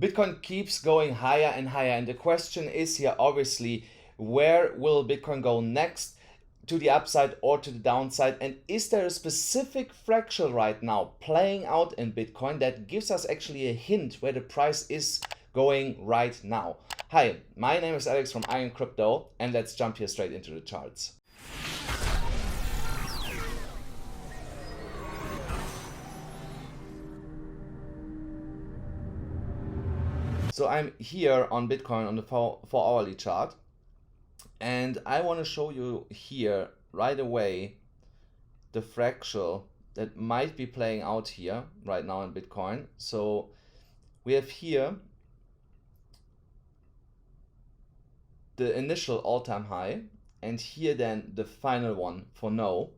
Bitcoin keeps going higher and higher, and the question is here obviously, where will Bitcoin go next, to the upside or to the downside? And is there a specific fractal right now playing out in Bitcoin that gives us actually a hint where the price is going right now? Hi, my name is Alex from Amcrypto, and let's jump here straight into the charts. So I'm here on Bitcoin on the 4-hourly chart, and I want to show you here right away the fractal that might be playing out here right now in Bitcoin. So we have here the initial all-time high, and here then the final one for now.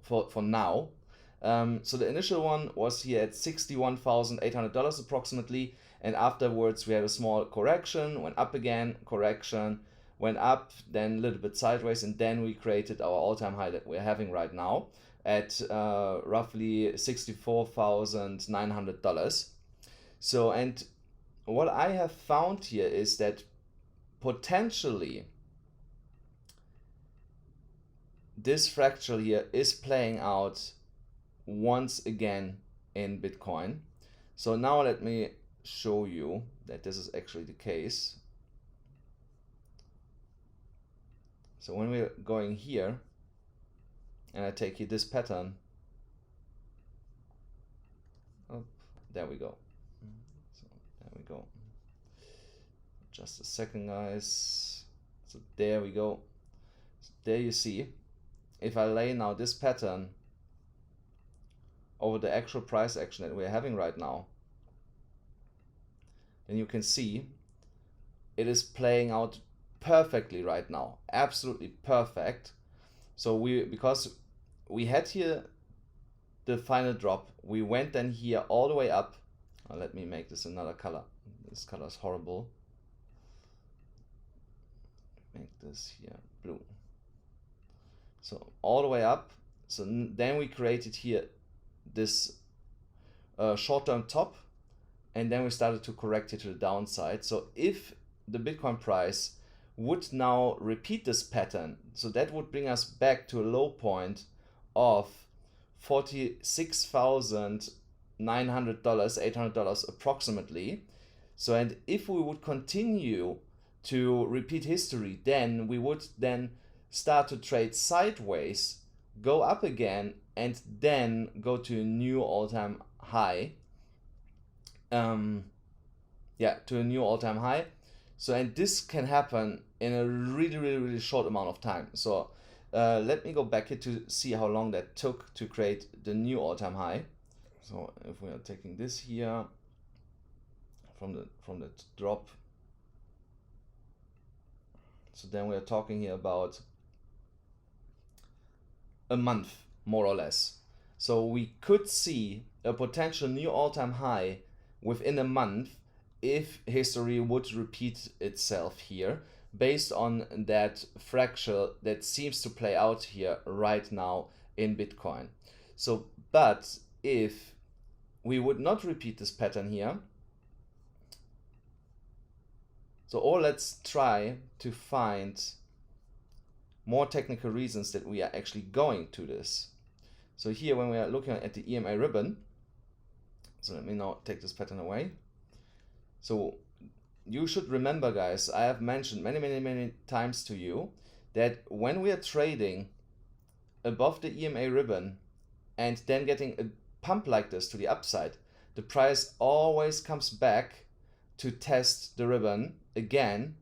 So the initial one was here at $61,800 approximately, and afterwards we had a small correction, went up again, correction, went up, then a little bit sideways, and then we created our all-time high that we're having right now at roughly $64,900. So, and what I have found here is that potentially this fractal here is playing out once again in Bitcoin. So now let me show you that this is actually the case. So when we're going here, and I take here this pattern, oh, there we go. So there we go. Just a second, guys. So there we go. So there you see, if I lay now this pattern over the actual price action that we're having right now, then you can see it is playing out perfectly right now, absolutely perfect. So because we had here the final drop, we went then here all the way up. Let me make this another color. This color is horrible. Make this here blue. So all the way up. So then we created here this short-term top, and then we started to correct it to the downside. So if the Bitcoin price would now repeat this pattern, so that would bring us back to a low point of $46,900, $800 approximately. So, and if we would continue to repeat history, then we would then start to trade sideways, go up again, and then go to a new all-time high. To a new all-time high. So, and this can happen in a really short amount of time. So let me go back here to see how long that took to create the new all-time high. So if we are taking this here from the drop, so then we are talking here about a month more or less. So we could see a potential new all-time high within a month if history would repeat itself here, based on that fractal that seems to play out here right now in Bitcoin. So, but if we would not repeat this pattern here, so or let's try to find more technical reasons that we are actually going to this. So here, when we are looking at the EMA ribbon, so let me now take this pattern away. So you should remember, guys, I have mentioned many times to you that when we are trading above the EMA ribbon and then getting a pump like this to the upside, the price always comes back to test the ribbon again,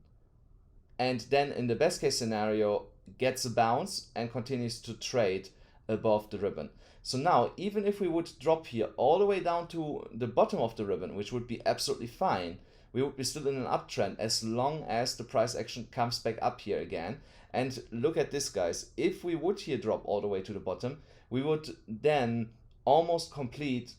and then in the best case scenario gets a bounce and continues to trade above the ribbon. So now, even if we would drop here all the way down to the bottom of the ribbon, which would be absolutely fine, we would be still in an uptrend as long as the price action comes back up here again. And look at this, guys. If we would here drop all the way to the bottom, we would then almost complete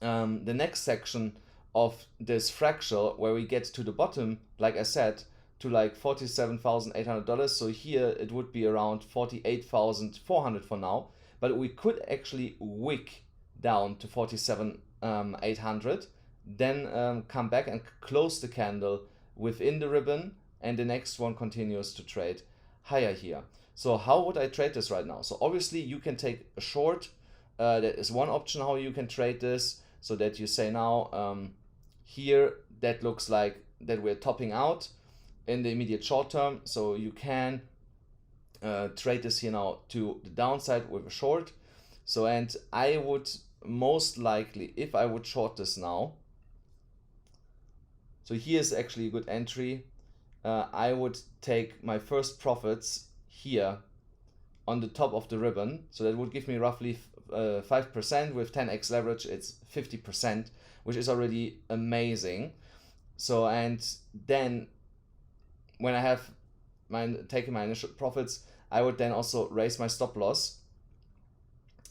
the next section of this fractal, where we get to the bottom, like I said, to like $47,800. So here it would be around $48,400 for now. But we could actually wick down to $47,800 then come back and close the candle within the ribbon, and the next one continues to trade higher here. So how would I trade this right now? So obviously you can take a short. That is one option how you can trade this, so that you say now here that looks like that we're topping out in the immediate short term, so you can trade this here now to the downside with a short. So, and I would most likely, if I would short this now, so here's actually a good entry, I would take my first profits here on the top of the ribbon. So that would give me roughly 5%. With 10x leverage, it's 50%, which is already amazing. So, and then when I have taken my initial profits, I would then also raise my stop loss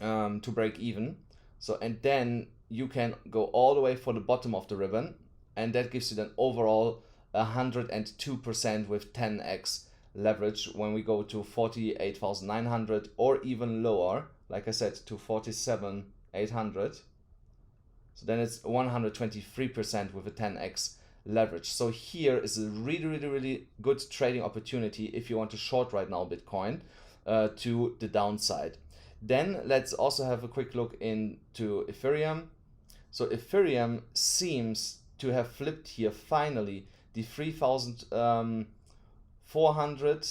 to break even. So, and then you can go all the way for the bottom of the ribbon, and that gives you then overall 102% with 10x leverage when we go to 48,900 or even lower, like I said, to 47,800. So then it's 123% with a 10x leverage. So here is a really good trading opportunity if you want to short right now Bitcoin to the downside. Then let's also have a quick look into Ethereum. So Ethereum seems to have flipped here finally the 3,400,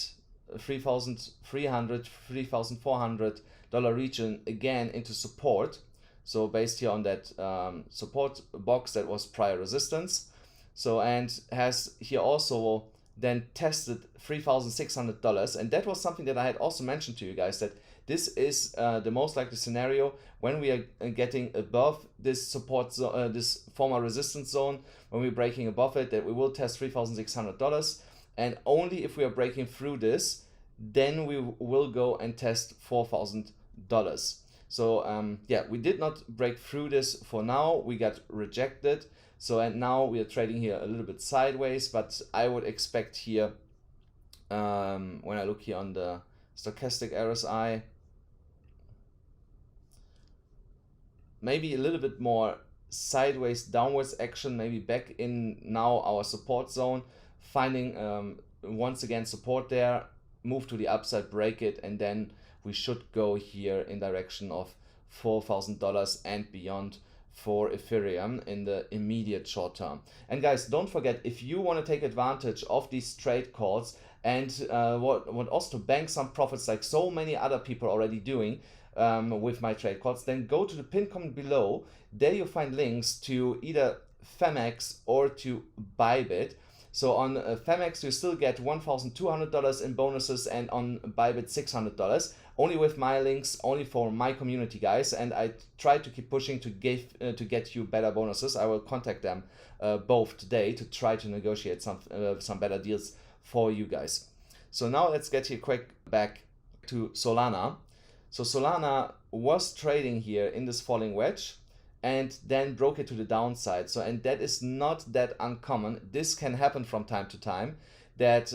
3,400 dollar region again into support. So based here on that support box that was prior resistance. So, and has here also then tested $3,600, and that was something that I had also mentioned to you guys, that this is the most likely scenario when we are getting above this support zone, this former resistance zone, when we're breaking above it, that we will test $3,600, and only if we are breaking through this, then we will go and test $4,000. So yeah, we did not break through this for now, we got rejected. So, and now we are trading here a little bit sideways, but I would expect here, when I look here on the stochastic RSI, maybe a little bit more sideways downwards action, maybe back in now our support zone, finding once again support there, move to the upside, break it, and then we should go here in direction of $4,000 and beyond for Ethereum in the immediate short term. And guys, don't forget, if you want to take advantage of these trade calls and want also to bank some profits like so many other people already doing with my trade calls, then go to the pinned comment below. There you'll find links to either Phemex or to Bybit. So on Phemex you still get $1,200 in bonuses, and on Bybit $600. Only with my links, only for my community, guys. And I try to keep pushing to get you better bonuses. I will contact them both today to try to negotiate some better deals for you guys. So now let's get here quick back to Solana. So Solana was trading here in this falling wedge, and then broke it to the downside. So, and that is not that uncommon. This can happen from time to time, that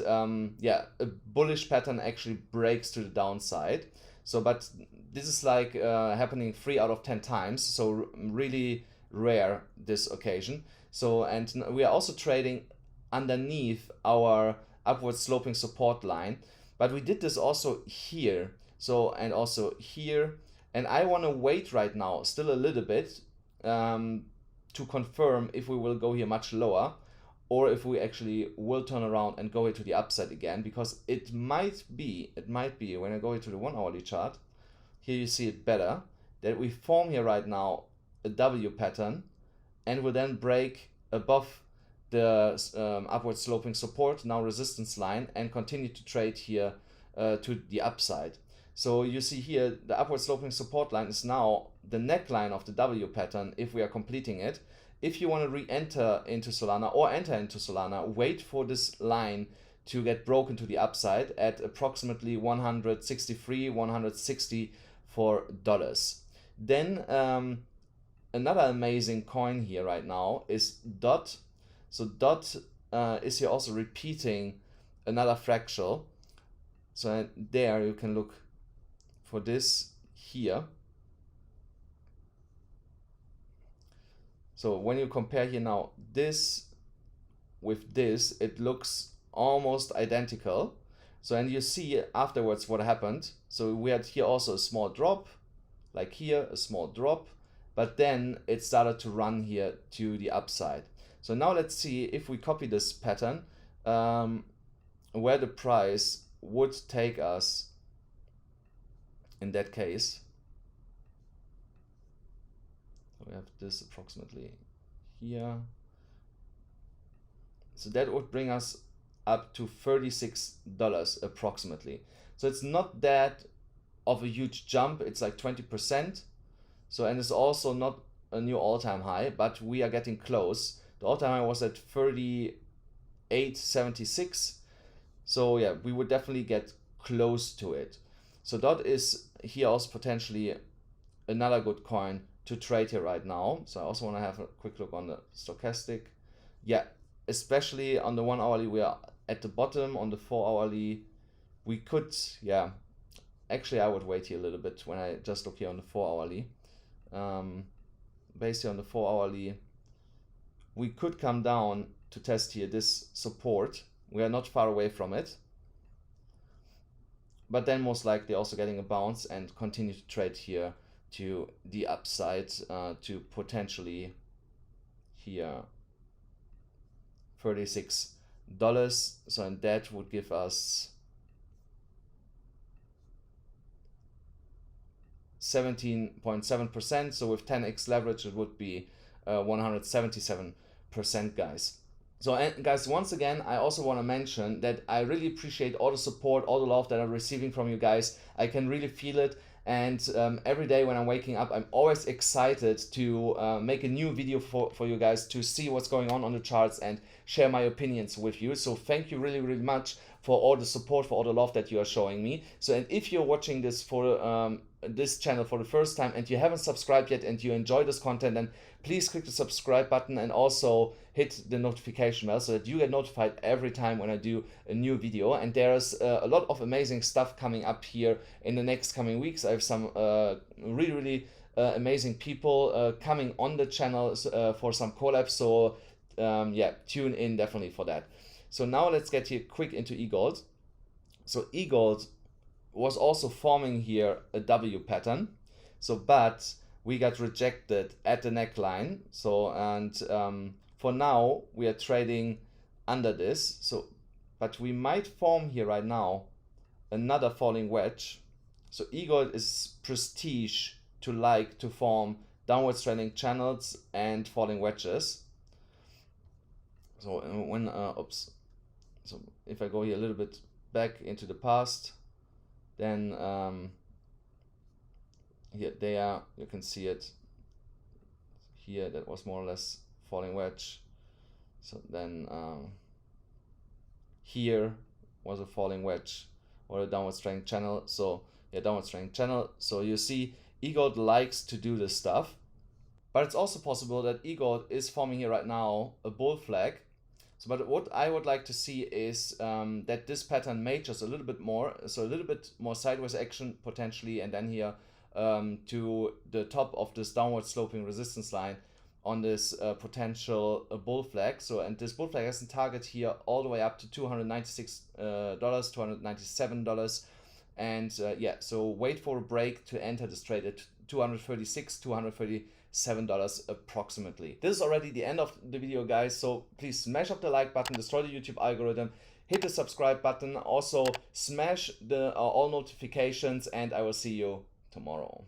yeah, a bullish pattern actually breaks to the downside. So, but this is like happening 3 out of 10 times. So really rare this occasion. So, and we are also trading underneath our upward sloping support line, but we did this also here. So, and also here, and I want to wait right now still a little bit to confirm if we will go here much lower, or if we actually will turn around and go here to the upside again, because it might be when I go here to the 1 hourly chart, here you see it better, that we form here right now a W pattern and will then break above the upward sloping support, now resistance line, and continue to trade here to the upside. So you see here the upward sloping support line is now the neckline of the W pattern if we are completing it. If you want to re-enter into Solana or enter into Solana, wait for this line to get broken to the upside at approximately 163, 164 dollars. Then another amazing coin here right now is DOT. So DOT is here also repeating another fractal. So there you can look for this here. So when you compare here now this with this, it looks almost identical. So, and you see afterwards what happened. So we had here also a small drop, like here, a small drop, but then it started to run here to the upside. So now let's see if we copy this pattern, where the price would take us in that case. We have this approximately here. So that would bring us up to $36 approximately. So it's not that of a huge jump, it's like 20%. So, and it's also not a new all-time high, but we are getting close. The all-time high was at 38.76. So yeah, we would definitely get close to it. So DOT is here also potentially another good coin to trade here right now. So I also want to have a quick look on the stochastic. Yeah, especially on the 1 hourly, we are at the bottom. On the 4 hourly, we could, yeah, actually I would wait here a little bit when I just look here on the 4 hourly. Based here on the 4 hourly, we could come down to test here this support. We are not far away from it, but then most likely also getting a bounce and continue to trade here to the upside, to potentially here $36. So, and that would give us 17.7%. So with 10x leverage, it would be 177%, guys. So, and guys, once again, I also want to mention that I really appreciate all the support, all the love that I'm receiving from you guys. I can really feel it. And every day when I'm waking up, I'm always excited to make a new video for you guys, to see what's going on the charts and share my opinions with you. So thank you really, really much for all the support, for all the love that you are showing me. So, and if you're watching this for this channel for the first time and you haven't subscribed yet and you enjoy this content, then please click the subscribe button and also hit the notification bell so that you get notified every time when I do a new video. And there's a lot of amazing stuff coming up here in the next coming weeks. I have some really amazing people coming on the channel for some collabs. So yeah, tune in definitely for that. So now let's get here quick into EGLD. So EGLD was also forming here a W pattern. So, but we got rejected at the neckline. So, and for now we are trading under this. So, but we might form here right now another falling wedge. So EGLD is prestige to like to form downwards trending channels and falling wedges. So when oops, so if I go here a little bit back into the past, then here they are, you can see it here, that was more or less falling wedge. So then here was a falling wedge or a downward trending channel. So yeah, downward trending channel. So you see EGLD likes to do this stuff, but it's also possible that EGLD is forming here right now a bull flag. So, but what I would like to see is that this pattern matures a little bit more, so a little bit more sideways action potentially, and then here to the top of this downward sloping resistance line on this potential bull flag. So, and this bull flag has a target here all the way up to $296, $297, and yeah, so wait for a break to enter this trade at $236, $237 approximately. This is already the end of the video, guys, so please smash up the like button, destroy the YouTube algorithm, hit the subscribe button, also smash the all notifications, and I will see you tomorrow.